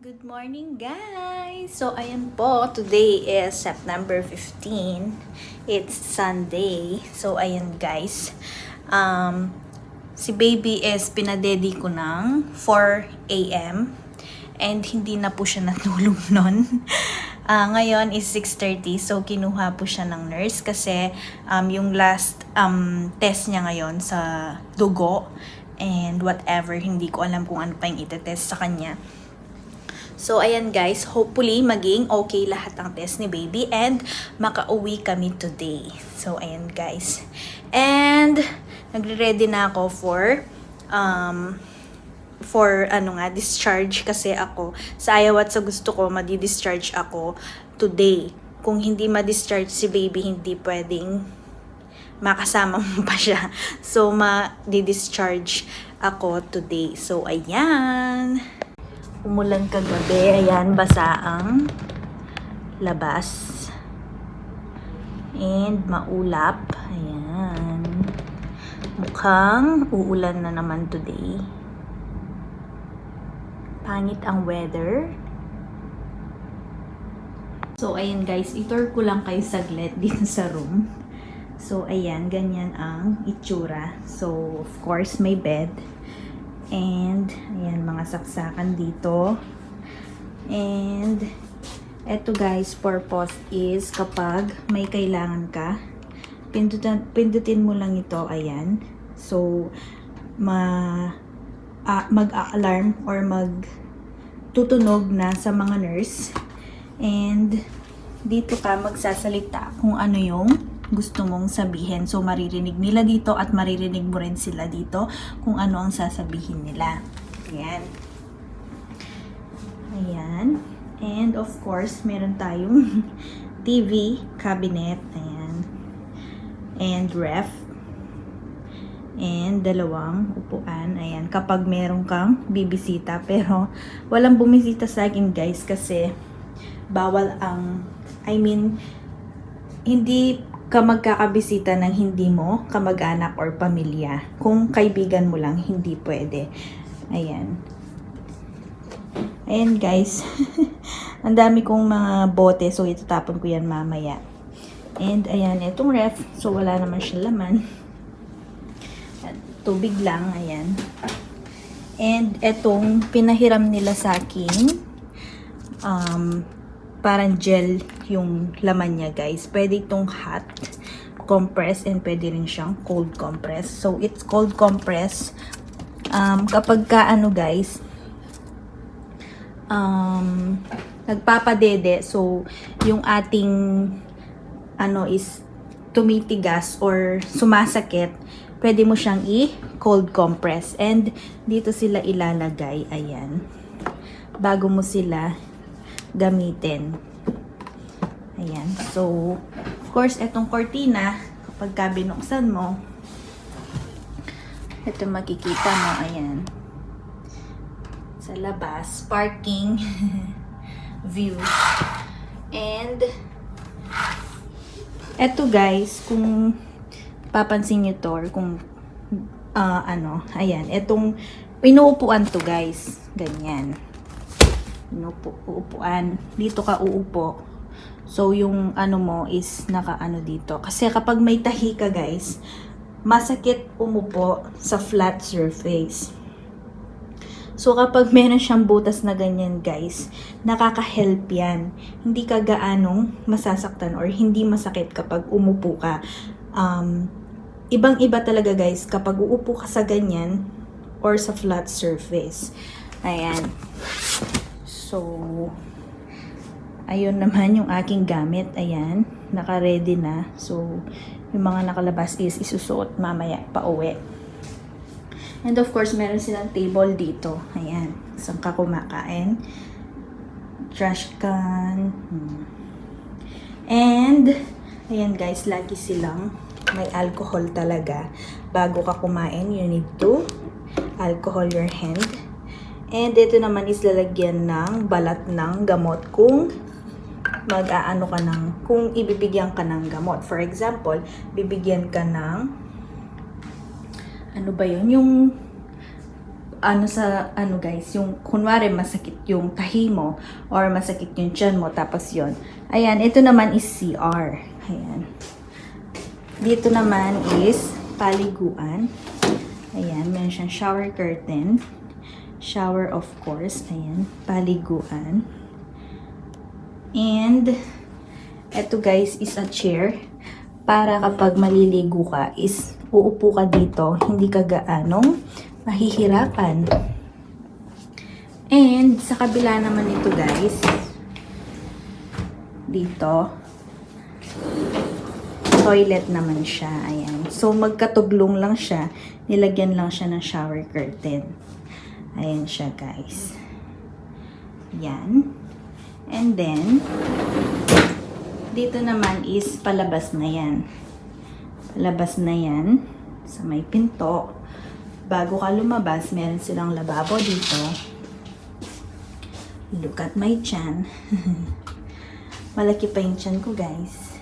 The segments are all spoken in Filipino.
Good morning, guys! So, ayan po. Today is September 15. It's Sunday. So, ayan, guys. Si baby is pinadedi ko ng 4 a.m. And hindi na po siya natulog nun. Ngayon is 6:30. So, kinuha po siya ng nurse kasi yung last test niya ngayon sa dugo and whatever. Hindi ko alam kung ano pa yung itetest sa kanya. So, ayan guys, hopefully maging okay lahat ng test ni baby and makauwi kami today. So, ayan guys. And, nagre-ready na ako for discharge kasi ako, sa ayaw at sa gusto ko, madi-discharge ako today. Kung hindi ma-discharge si baby, hindi pwedeng makasama mo pa siya. So, ma-discharge ako today. So, ayan. Umulan kagabi, ayan, basa ang labas. And maulap, ayan. Mukhang uulan na naman today. Pangit ang weather. So, ayan guys, itour ko lang kayo saglit dito sa room. So, ayan, ganyan ang itsura. So, of course, may bed. And, ayan, mga saksakan dito. And, eto guys, purpose is kapag may kailangan ka, pindutin mo lang ito, ayan. So, mag-a-alarm or magtutunog na sa mga nurse. And, dito ka magsasalita kung ano yung gusto mong sabihin. So, maririnig nila dito at maririnig mo rin sila dito kung ano ang sasabihin nila. Ayan. Ayan. And, of course, meron tayong TV, cabinet, ayan. And, ref. And, dalawang upuan. Ayan. Kapag meron kang bibisita. Pero, walang bumisita sa akin, guys, kasi bawal hindi ka magkakabisita ng hindi mo kamag-anak or pamilya. Kung kaibigan mo lang, hindi pwede. Ayan. Ayan guys. Ang dami kong mga bote, so itatapon ko yan mamaya. And ayan, itong ref. So wala naman siya laman. At tubig lang, ayan. And itong pinahiram nila sa akin, parang gel yung laman niya guys. Pwede itong hot compress and pwede rin siyang cold compress. So it's cold compress. Kapag ka guys, nagpapadede, so yung ating is tumitigas or sumasakit, pwede mo siyang i-cold compress. And dito sila ilalagay, ayan, bago mo sila gamitin. Ayan. So, of course, etong cortina, kapag ka binuksan mo, ito makikita mo, ayan. Sa labas, parking view. And, eto guys, kung papansin nyo to, or kung, ayan, etong, inuupuan to guys. Ganyan. Uupuan. Dito ka uupo. So, yung mo is dito. Kasi kapag may tahi ka guys, masakit umupo sa flat surface. So, kapag meron siyang butas na ganyan guys, nakaka-help yan. Hindi ka gaanong masasaktan or hindi masakit kapag umupo ka. Ibang-iba talaga guys kapag uupo ka sa ganyan or sa flat surface. Ayan. So, ayun naman yung aking gamit. Ayan, naka-ready na. So, yung mga nakalabas is isusuot mamaya pa uwi. And of course, meron silang table dito. Ayan, saan ka kumakain. Trash can. And, ayan guys, lagi silang may alcohol talaga. Bago ka kumain, you need to alcohol your hand. And ito naman is lalagyan ng balat ng gamot kung kung ibibigyan ka ng gamot. For example, bibigyan ka ng yung guys, yung kunwari masakit yung tahi mo or masakit yung tiyan mo, tapos yon. Ayan, ito naman is CR. Ayan. Dito naman is paliguan. Ayan, meron siyang shower curtain. Shower, of course. Ayan, paliguan. And ito guys is a chair para kapag maliligo ka is uupo ka dito, hindi ka gaanong mahihirapan. And sa kabila naman ito guys, dito, toilet naman siya. Ayan. So magkatuglong lang siya. Nilagyan lang siya ng shower curtain. Ayan siya guys. Yan. And then, dito naman is palabas na yan. Palabas na yan sa may pinto. Bago ka lumabas, meron silang lababo dito. Look at my chan. Malaki pa yung chan ko, guys.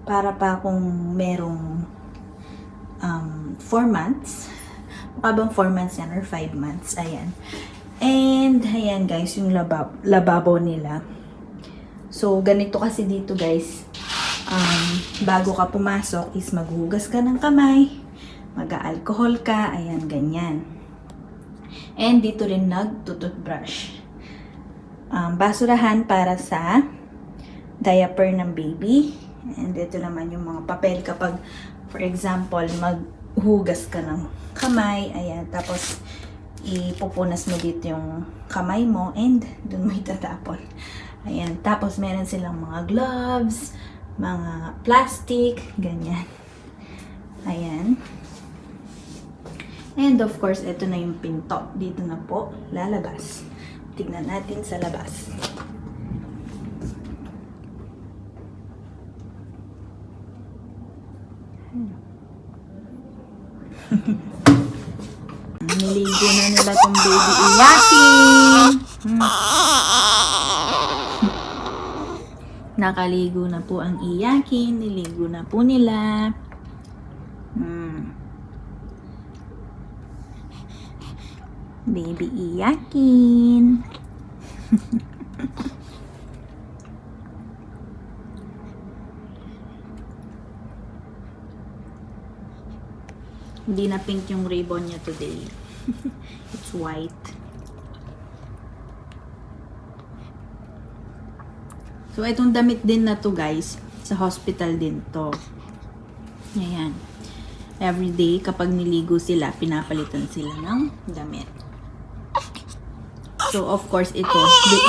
Para pa akong merong 4 months. Mukha bang 4 months yan or 5 months. Ayan. And, ayan guys, yung lababo nila. So, ganito kasi dito, guys. Bago ka pumasok is maghugas ka ng kamay. Mag-alcohol ka, ayan, ganyan. And dito rin nag-toothbrush. Basurahan para sa diaper ng baby. And dito naman yung mga papel kapag, for example, maghugas ka ng kamay, ayan, tapos ipupunas mo dito yung kamay mo and dun mo itatapon. Ayan, tapos meron silang mga gloves, mga plastic, ganyan. Ayan. And of course, ito na yung pinto. Dito na po lalabas. Tignan natin sa labas. Niligo na nila tong baby iyakin. Nakaligo na po ang iyakin. Niligo na po nila. Baby iyakin. Hindi na pink yung ribbon niya today. It's white. So, itong damit din na to guys, sa hospital din to. Ayan. Everyday, kapag niligo sila, pinapalitan sila ng damit. So, of course, ito,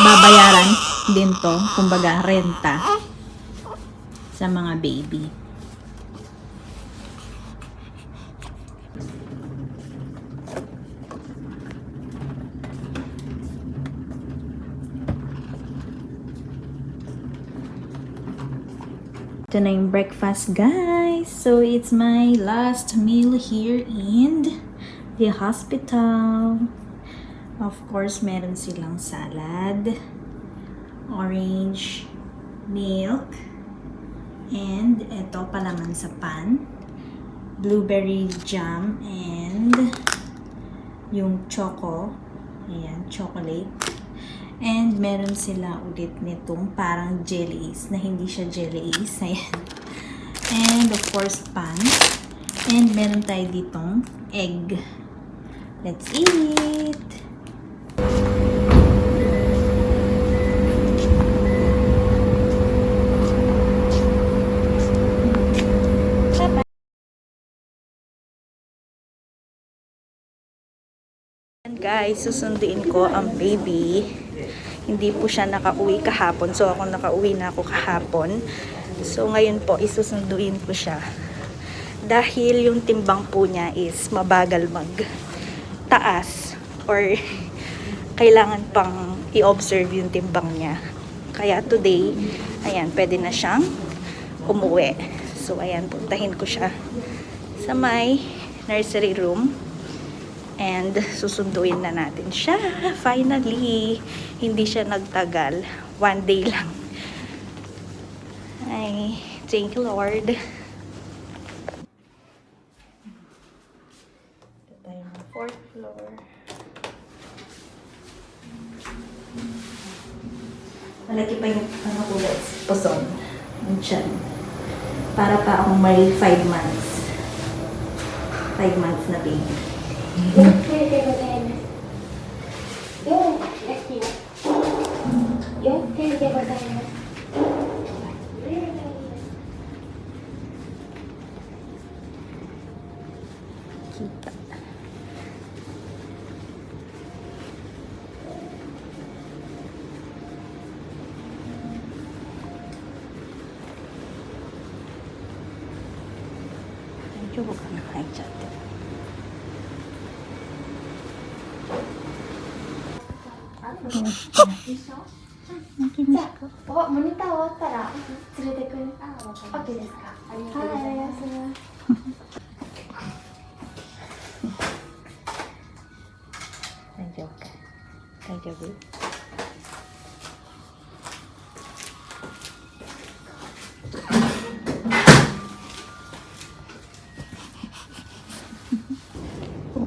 babayaran din to, kumbaga, renta sa mga baby. Ito na yung breakfast, guys. So, it's my last meal here in the hospital. Of course, meron silang salad, orange, milk, and ito palaman sa pan, blueberry jam, and yung choco, ayan, chocolate. And meron sila ulit nitong parang jellies na hindi siya jellies. Ayan. And of course, pan. And meron tayo ditong egg. Let's eat! Guys, susunduin ko ang baby. Hindi po siya nakauwi kahapon. So, ako nakauwi na ako kahapon. So, ngayon po, isusunduin ko siya. Dahil yung timbang po niya is mabagal mag-taas. Or, kailangan pang i-observe yung timbang niya. Kaya today, ayan, pwede na siyang umuwi. So, ayan, puntahin ko siya sa may nursery room. And susunduin na natin siya. Finally, hindi siya nagtagal. 1 day lang. Ay, thank you Lord. Ito tayo ng 4th floor. Malaki pa yung ano ko guys, puson. Yung tiyan. Para pa akong may 5 months. 5 months na baby. 4でございます。4ラッキー4点でございます。聞いた。大丈夫かな、入っちゃって。じゃあ、モニター終わったら連れてくる。オッケーですか。ありがとうございます。大丈夫か。大丈夫。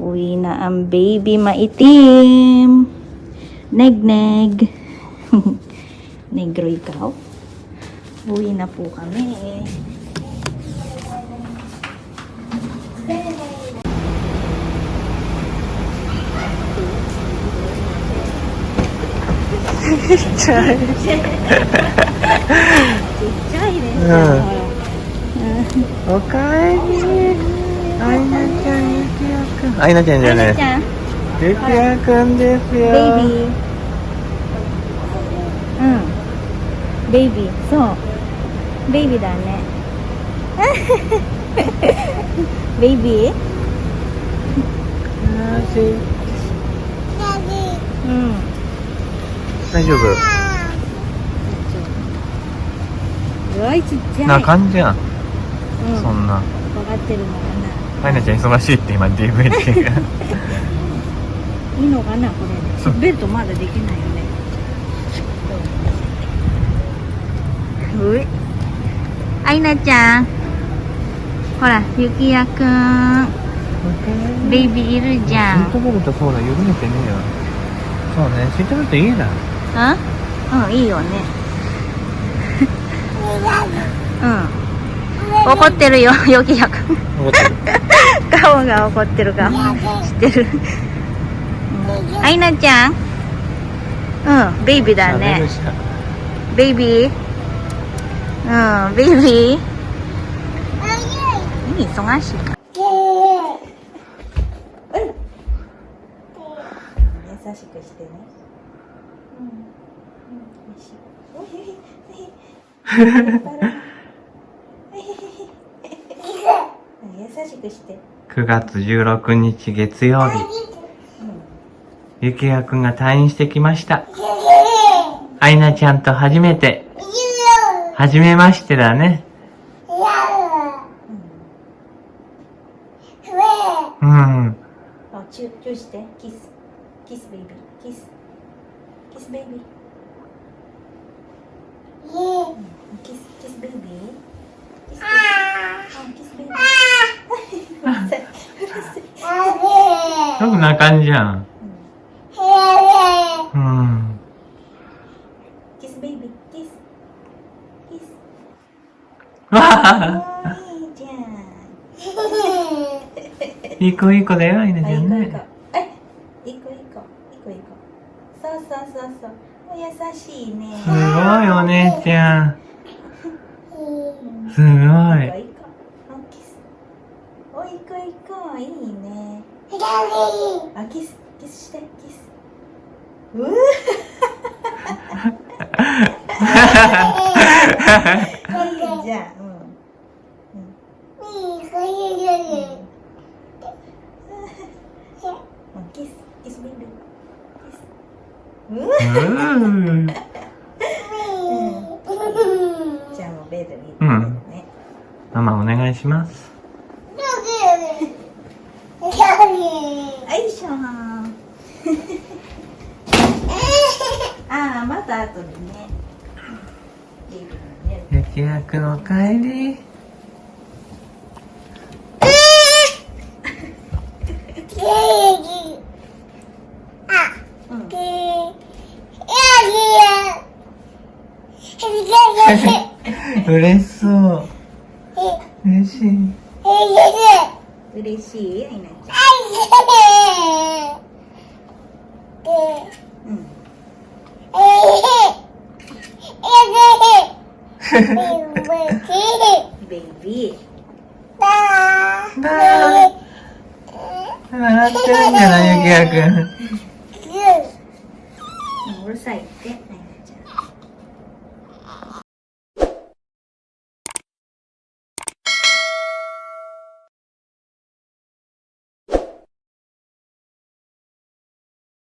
Uwi na ang baby maitim. Neg-neg. Negro ikaw. Uwi na po kami. Chichay. Chichayですよ。おかえり。アイナちゃん、ゆきやくん。アイナちゃんじゃない。ゆきやくんですよ。ベイビー。うん。ベイビー。そう。ベイビーだね。ベイビー。うん。大丈夫。すごいちっちゃい。な感じやん。うん。そんな。分かってるのかな。アイナちゃん忙しいって今 DVD が。いいのかなこれ。ベルトまだできないよね。うい。アイナちゃん。ほら、ゆきやくん。ベイビーいるじゃん。シートベルトそうだ、緩めてねえよ。そうね、シートベルトいいな。うん、いいよね。うん。怒ってるよ、ゆきやくん。怒ってる。顔が怒ってるか知ってる。アイナちゃん。うん、ベイビーだね。ベイビー。うん、ベイビー。忙しいか。優しくしてね。優しくして。9月16日月曜日。ゆきやくんが退院してきました。アイナちゃんと初めて。初めましてだね。うん。チューして、キス。キスベイビー。キス。キスベイビー。キスベイビー。キスベイビー。そんな感じじゃん。うん。キスベイビー。キス。キス。わあ。いいじゃん。いい子いい子だよ、アイナちゃんね。いい子。そう。お優しいね。すごいお姉ちゃん。すごい。おいこ。いいね。キスして、キス。うぅ。いいじゃん。キスベイビー。キス。じゃあもうベッドに行ってね。ママお願いします。よいしょまた後でね。ゆきやくんおかえり。嬉しそう。嬉しい。嬉しいアイナちゃん。うん。ベイビー。笑ってるんじゃない、ゆきやくん。うるさいって。